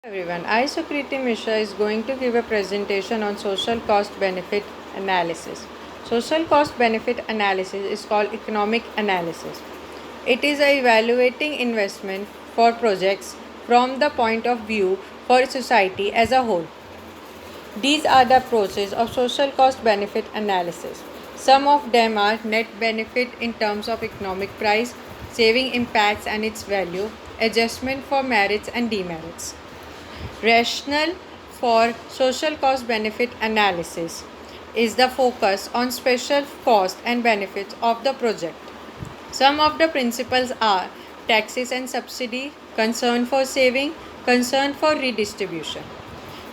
Everyone, I Sukriti Mishra is going to give a presentation on social cost benefit analysis. Social cost benefit analysis is called economic analysis. It is a evaluating investment for projects from the point of view for society as a whole. These are the approaches of social cost benefit analysis. Some of them are net benefit in terms of economic price, saving impacts and its value, adjustment for merits and demerits. Rationale for social cost benefit analysis is the focus on special cost and benefits of the project. Some of the principles are taxes and subsidy, concern for saving, concern for redistribution.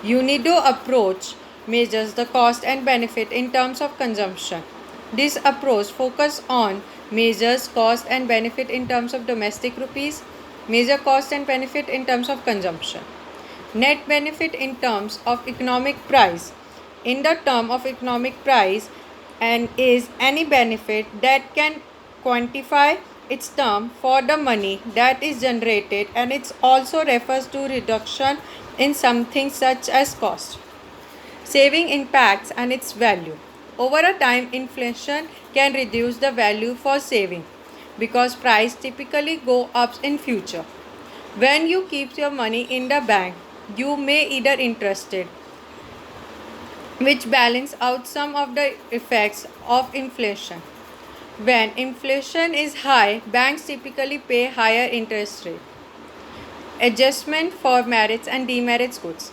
UNIDO approach measures the cost and benefit in terms of consumption. This approach focuses on measures cost and benefit in terms of domestic rupees, measure cost and benefit in terms of consumption. Net benefit in terms of economic price. In the term of economic price and is any benefit that can quantify its term for the money that is generated, and it also refers to reduction in something such as cost. Saving impacts and its value. Over a time, inflation can reduce the value for saving because price typically go up in future. When you keep your money in the bank, you may either interested, which balance out some of the effects of inflation. When inflation is high, banks typically pay higher interest rate. Adjustment for merits and demerits goods.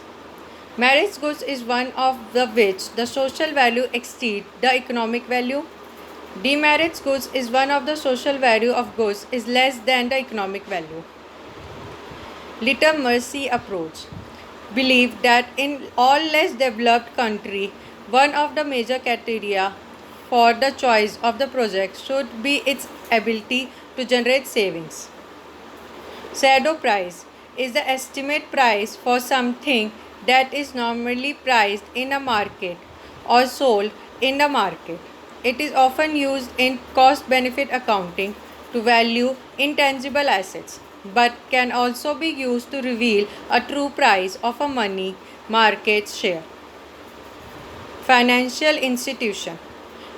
Merits goods is one of the which the social value exceed the economic value. Demerits goods is one of the social value of goods is less than the economic value. Little mercy approach. Believe that in all less developed country, one of the major criteria for the choice of the project should be its ability to generate savings. Shadow price is the estimate price for something that is normally priced in a market or sold in the market. It is often used in cost benefit accounting to value intangible assets, but can also be used to reveal a true price of a money market share. Financial institution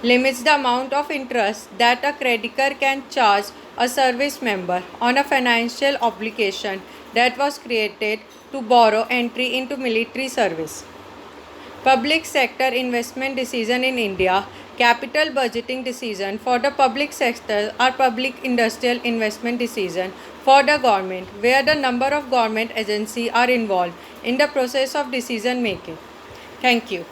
limits the amount of interest that a creditor can charge a service member on a financial obligation that was created to borrow entry into military service. Public sector investment decision in India. Capital budgeting decision for the public sector are public industrial investment decision for the government, where the number of government agencies are involved in the process of decision making. Thank you.